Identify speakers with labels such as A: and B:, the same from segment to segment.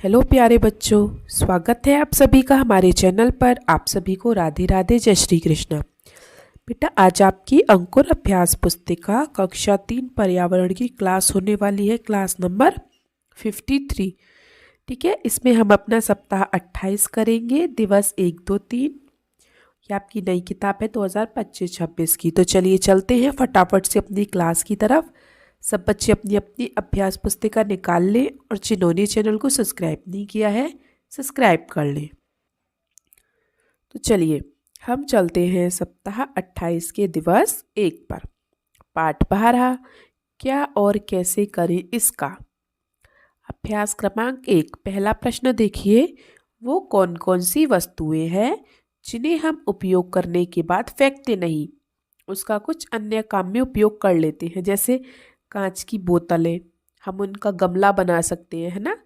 A: Hello प्यारे बच्चों, स्वागत है आप सभी का हमारे चैनल पर। आप सभी को राधे राधे, जय श्री कृष्ण। बेटा, आज आपकी अंकुर अभ्यास पुस्तिका कक्षा 3 पर्यावरण की क्लास होने वाली है, क्लास नंबर 53। ठीक है, इसमें हम अपना सप्ताह 28 करेंगे, दिवस 1, 2, 3। ये आपकी नई किताब है 2025-26 की। तो चलिए चलते हैं फटाफट से अपनी क्लास की तरफ। सब बच्चे अपनी अपनी अभ्यास पुस्तिका निकाल लें और जिन्होंने चैनल को सब्सक्राइब नहीं किया है सब्सक्राइब कर लें। तो चलिए हम चलते हैं सप्ताह 28 के दिवस 1 पर। पाठ 12, क्या और कैसे करें इसका। अभ्यास क्रमांक 1, पहला प्रश्न देखिए। वो कौन कौन सी वस्तुएं हैं जिन्हें हम उपयोग करने के बाद फेंकते नहीं, उसका कुछ अन्य काम में उपयोग कर लेते हैं। जैसे कांच की बोतलें, हम उनका गमला बना सकते हैं, है ना।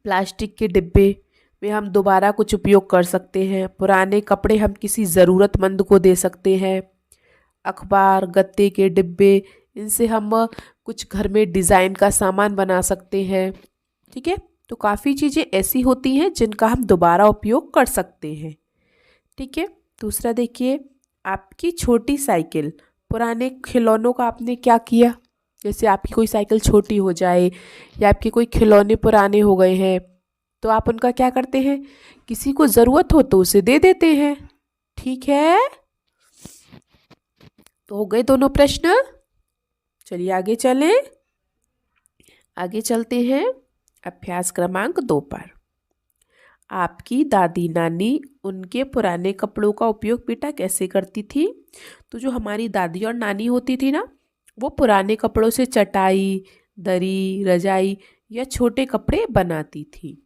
A: प्लास्टिक के डिब्बे में हम दोबारा कुछ उपयोग कर सकते हैं। पुराने कपड़े हम किसी ज़रूरतमंद को दे सकते हैं। अखबार, गत्ते के डिब्बे, इनसे हम कुछ घर में डिज़ाइन का सामान बना सकते हैं। ठीक है, तो काफ़ी चीज़ें ऐसी होती हैं जिनका हम दोबारा उपयोग कर सकते हैं। ठीक है, दूसरा देखिए, आपकी छोटी साइकिल। पुराने खिलौनों का आपने क्या किया। जैसे आपकी कोई साइकिल छोटी हो जाए या आपके कोई खिलौने पुराने हो गए हैं, तो आप उनका क्या करते हैं, किसी को ज़रूरत हो तो उसे दे देते हैं। ठीक है, तो हो गए दोनों प्रश्न। चलिए आगे चलें। आगे चलते हैं अभ्यास क्रमांक 2 पर। आपकी दादी नानी उनके पुराने कपड़ों का उपयोग बेटा कैसे करती थी। तो जो हमारी दादी और नानी होती थी ना, वो पुराने कपड़ों से चटाई, दरी, रजाई या छोटे कपड़े बनाती थी।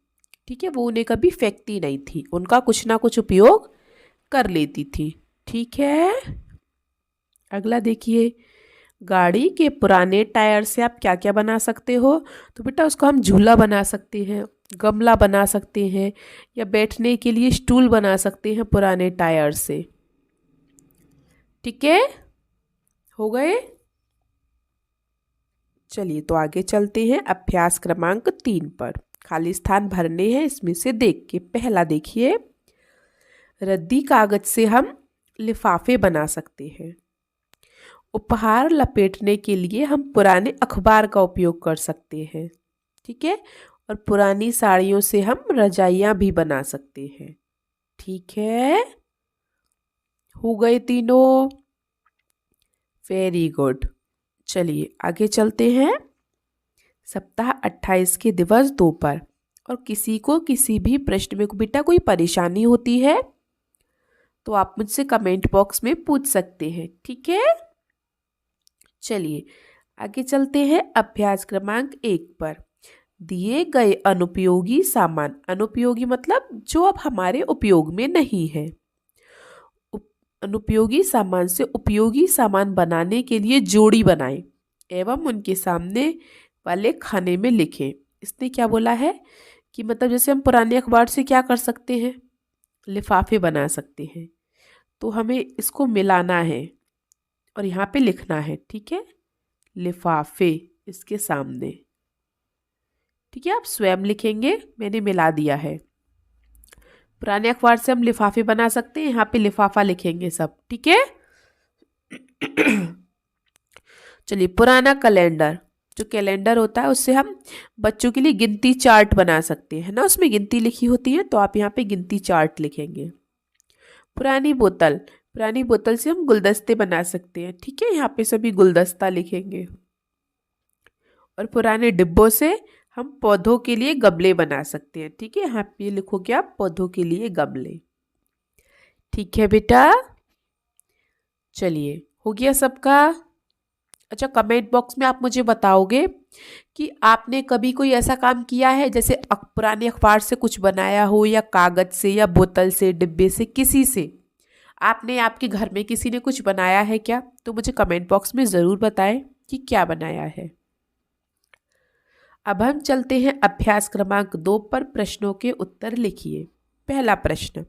A: ठीक है, वो उन्हें कभी फेंकती नहीं थी, उनका कुछ ना कुछ उपयोग कर लेती थी। ठीक है, अगला देखिए। गाड़ी के पुराने टायर से आप क्या क्या बना सकते हो। तो बेटा उसको हम झूला बना सकते हैं, गमला बना सकते हैं, या बैठने के लिए स्टूल बना सकते हैं पुराने टायर से। ठीक है, हो गए। चलिए तो आगे चलते हैं अभ्यास क्रमांक 3 पर। खाली स्थान भरने हैं, इसमें से देख के। पहला देखिए, रद्दी कागज से हम लिफाफे बना सकते हैं। उपहार लपेटने के लिए हम पुराने अखबार का उपयोग कर सकते हैं। ठीक है, और पुरानी साड़ियों से हम रजाइयाँ भी बना सकते हैं। ठीक है, हो गए तीनों। Very good. चलिए आगे चलते हैं सप्ताह 28 के दिवस 2 पर। और किसी को किसी भी प्रश्न में बेटा कोई परेशानी होती है तो आप मुझसे कमेंट बॉक्स में पूछ सकते हैं। ठीक है, चलिए आगे चलते हैं अभ्यास क्रमांक 1 पर। दिए गए अनुपयोगी सामान, अनुपयोगी मतलब जो अब हमारे उपयोग में नहीं है। अनुपयोगी सामान से उपयोगी सामान बनाने के लिए जोड़ी बनाएं एवं उनके सामने वाले खाने में लिखें। इसने क्या बोला है कि मतलब जैसे हम पुराने अखबार से क्या कर सकते हैं, लिफाफे बना सकते हैं। तो हमें इसको मिलाना है और यहाँ पे लिखना है। ठीक है, लिफाफे इसके सामने। ठीक है, आप स्वयं लिखेंगे, मैंने मिला दिया है। पुराने अखबार से हम लिफाफे बना सकते हैं, यहाँ पे लिफाफा लिखेंगे सब। ठीक है, चलिए। पुराना कैलेंडर, जो कैलेंडर होता है उससे हम बच्चों के लिए गिनती चार्ट बना सकते हैं ना, उसमें गिनती लिखी होती है, तो आप यहाँ पे गिनती चार्ट लिखेंगे। पुरानी बोतल, पुरानी बोतल से हम गुलदस्ते बना सकते हैं। ठीक है, यहाँ पे सभी गुलदस्ता लिखेंगे। और पुराने डिब्बों से हम पौधों के लिए गमले बना सकते हैं। ठीक है, यहाँ पे लिखोगे आप पौधों के लिए गमले। ठीक है बेटा, चलिए हो गया सबका। अच्छा, कमेंट बॉक्स में आप मुझे बताओगे कि आपने कभी कोई ऐसा काम किया है, जैसे पुराने अखबार से कुछ बनाया हो, या कागज से, या बोतल से, डिब्बे से, किसी से आपने, आपके घर में किसी ने कुछ बनाया है क्या। तो मुझे कमेंट बॉक्स में ज़रूर बताएं कि क्या बनाया है। अब हम चलते हैं अभ्यास क्रमांक 2 पर। प्रश्नों के उत्तर लिखिए। पहला प्रश्न,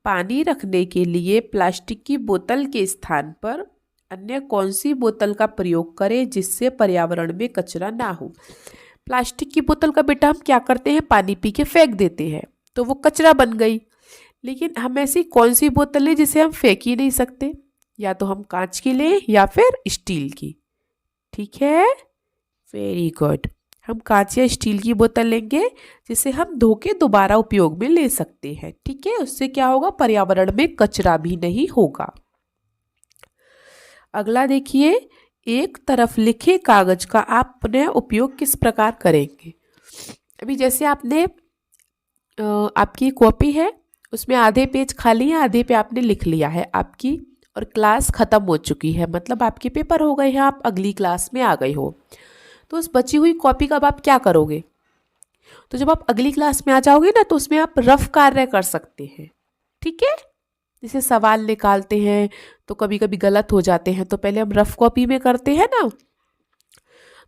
A: पानी रखने के लिए प्लास्टिक की बोतल के स्थान पर अन्य कौन सी बोतल का प्रयोग करें जिससे पर्यावरण में कचरा ना हो। प्लास्टिक की बोतल का बेटा हम क्या करते हैं, पानी पी के फेंक देते हैं, तो वो कचरा बन गई। लेकिन हम ऐसी कौन सी बोतल है जिसे हम फेंक ही नहीं सकते, या तो हम कांच की लें या फिर स्टील की। ठीक है, वेरी गुड। हम कांच या स्टील की बोतल लेंगे जिसे हम धो के दोबारा उपयोग में ले सकते हैं। ठीक है, उससे क्या होगा, पर्यावरण में कचरा भी नहीं होगा। अगला देखिए, एक तरफ लिखे कागज का आप पुनः उपयोग किस प्रकार करेंगे। अभी जैसे आपने आपकी कॉपी है, उसमें आधे पेज खाली है, आधे पे आपने लिख लिया है आपकी, और क्लास खत्म हो चुकी है, मतलब आपके पेपर हो गए हैं, आप अगली क्लास में आ गए हो। तो उस बची हुई कॉपी का अब आप क्या करोगे, तो जब आप अगली क्लास में आ जाओगे ना, तो उसमें आप रफ कार्य कर सकते हैं। ठीक है, जैसे सवाल निकालते हैं तो कभी कभी गलत हो जाते हैं, तो पहले हम रफ कॉपी में करते हैं ना,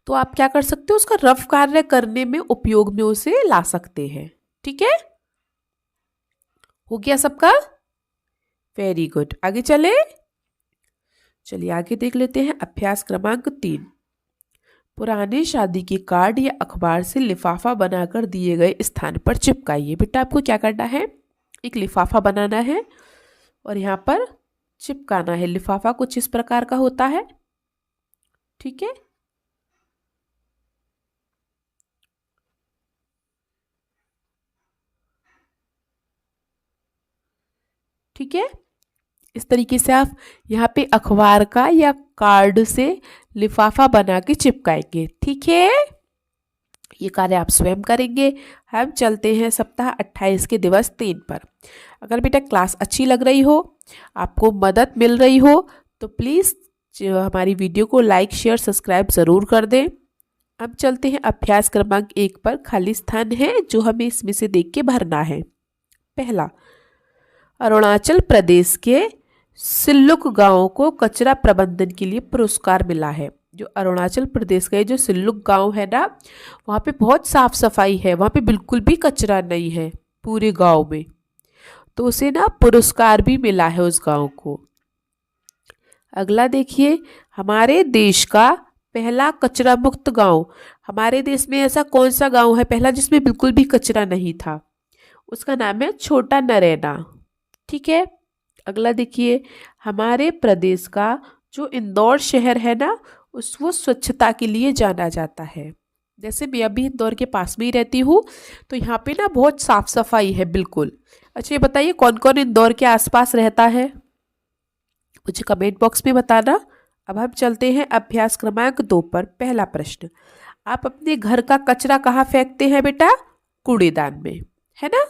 A: तो आप क्या कर सकते हो, उसका रफ कार्य करने में उपयोग में उसे ला सकते हैं। ठीक है, हो गया सबका, वेरी गुड। आगे चलिए आगे देख लेते हैं अभ्यास क्रमांक 3। पुराने शादी के कार्ड या अखबार से लिफाफा बनाकर दिए गए स्थान पर चिपकाइए। बेटा आपको क्या करना है, एक लिफाफा बनाना है और यहाँ पर चिपकाना है। लिफाफा कुछ इस प्रकार का होता है। ठीक है, ठीक है, इस तरीके से आप यहाँ पे अखबार का या कार्ड से लिफाफा बना के चिपकाएंगे। ठीक है, ये कार्य आप स्वयं करेंगे। हम चलते हैं सप्ताह 28 के दिवस 3 पर। अगर बेटा क्लास अच्छी लग रही हो, आपको मदद मिल रही हो, तो प्लीज़ हमारी वीडियो को लाइक शेयर सब्सक्राइब ज़रूर कर दें। अब चलते हैं अभ्यास क्रमांक 1 पर। खाली स्थान है जो हमें इसमें से देख के भरना है। पहला, अरुणाचल प्रदेश के सिल्लुक गांव को कचरा प्रबंधन के लिए पुरस्कार मिला है। जो अरुणाचल प्रदेश का जो सिल्लुक गांव है ना, वहाँ पे बहुत साफ सफाई है, वहाँ पे बिल्कुल भी कचरा नहीं है पूरे गांव में, तो उसे ना पुरस्कार भी मिला है उस गांव को। अगला देखिए, हमारे देश का पहला कचरा मुक्त गांव। हमारे देश में ऐसा कौन सा गांव है पहला जिसमें बिल्कुल भी कचरा नहीं था, उसका नाम है छोटा नरैना। ठीक है, अगला देखिए, हमारे प्रदेश का जो इंदौर शहर है ना, वो स्वच्छता के लिए जाना जाता है। जैसे मैं अभी इंदौर के पास में ही रहती हूँ, तो यहाँ पे ना बहुत साफ सफाई है बिल्कुल। अच्छा ये बताइए कौन कौन इंदौर के आसपास रहता है, मुझे कमेंट बॉक्स में बताना। अब हम चलते हैं अभ्यास क्रमांक 2 पर। पहला प्रश्न, आप अपने घर का कचरा कहाँ फेंकते हैं बेटा, कूड़ेदान में, है ना।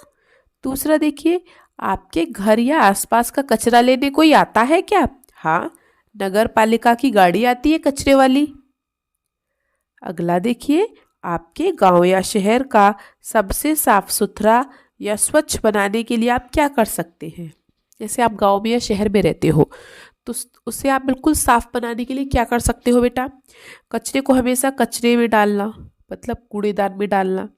A: दूसरा देखिए, आपके घर या आसपास का कचरा लेने कोई आता है क्या। हाँ, नगर पालिका की गाड़ी आती है कचरे वाली। अगला देखिए, आपके गांव या शहर का सबसे साफ सुथरा या स्वच्छ बनाने के लिए आप क्या कर सकते हैं। जैसे आप गांव में या शहर में रहते हो, तो उसे आप बिल्कुल साफ बनाने के लिए क्या कर सकते हो बेटा, कचरे को हमेशा कचरे में डालना, मतलब कूड़ेदान में डालना।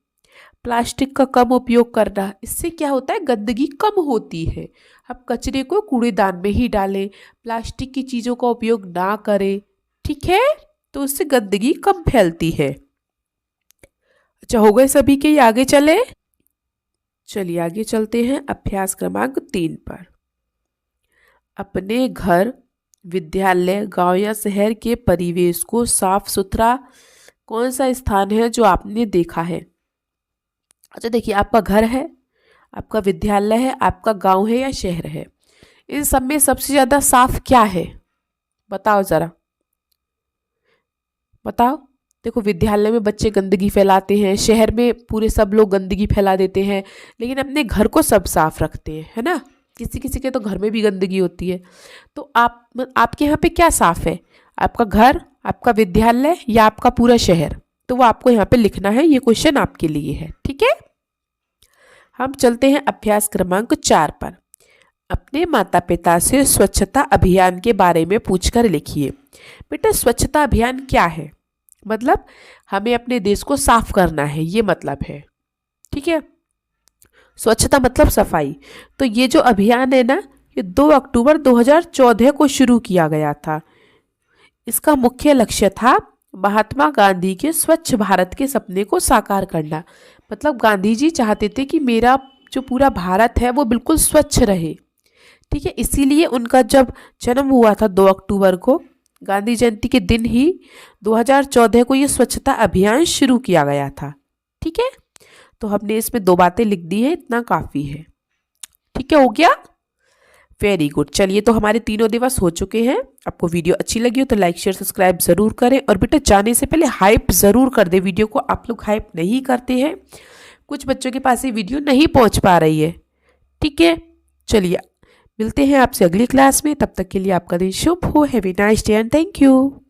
A: प्लास्टिक का कम उपयोग करना, इससे क्या होता है, गंदगी कम होती है। आप कचरे को कूड़ेदान में ही डालें, प्लास्टिक की चीज़ों का उपयोग ना करें। ठीक है, तो उससे गंदगी कम फैलती है। अच्छा हो गए सभी के, ये आगे चलिए आगे चलते हैं अभ्यास क्रमांक 3 पर। अपने घर, विद्यालय, गांव या शहर के परिवेश को साफ सुथरा कौन सा स्थान है जो आपने देखा है। अच्छा देखिए, आपका घर है, आपका विद्यालय है, आपका गांव है या शहर है, इन सब में सबसे ज्यादा साफ क्या है, बताओ जरा बताओ। देखो, विद्यालय में बच्चे गंदगी फैलाते हैं, शहर में पूरे सब लोग गंदगी फैला देते हैं, लेकिन अपने घर को सब साफ रखते हैं, है ना। किसी किसी के तो घर में भी गंदगी होती है। तो आपके यहाँ पे क्या साफ है, आपका घर, आपका विद्यालय या आपका पूरा शहर, तो वो आपको यहाँ पे लिखना है। ये क्वेश्चन आपके लिए है। ठीक है, हम चलते हैं अभ्यास क्रमांक 4 पर। अपने माता पिता से स्वच्छता अभियान के बारे में पूछकर लिखिए। बेटा स्वच्छता अभियान क्या है, मतलब हमें अपने देश को साफ करना है, ये मतलब है। ठीक है, स्वच्छता मतलब सफाई। तो ये जो अभियान है ना, ये 2 अक्टूबर 2014 को शुरू किया गया था। इसका मुख्य लक्ष्य था महात्मा गांधी के स्वच्छ भारत के सपने को साकार करना। मतलब गांधी जी चाहते थे कि मेरा जो पूरा भारत है वो बिल्कुल स्वच्छ रहे। ठीक है, इसीलिए उनका जब जन्म हुआ था 2 अक्टूबर को, गांधी जयंती के दिन ही 2014 को ये स्वच्छता अभियान शुरू किया गया था। ठीक है, तो हमने इसमें 2 बातें लिख दी हैं, इतना काफ़ी है। ठीक है, हो गया, वेरी गुड। चलिए, तो हमारे तीनों दिवस हो चुके हैं। आपको वीडियो अच्छी लगी हो तो लाइक शेयर सब्सक्राइब ज़रूर करें, और बेटा जाने से पहले हाइप ज़रूर कर दे वीडियो को। आप लोग हाइप नहीं करते हैं, कुछ बच्चों के पास ये वीडियो नहीं पहुंच पा रही है। ठीक है, चलिए मिलते हैं आपसे अगली क्लास में, तब तक के लिए आपका दिन शुभ हो। Have a nice day and thank you.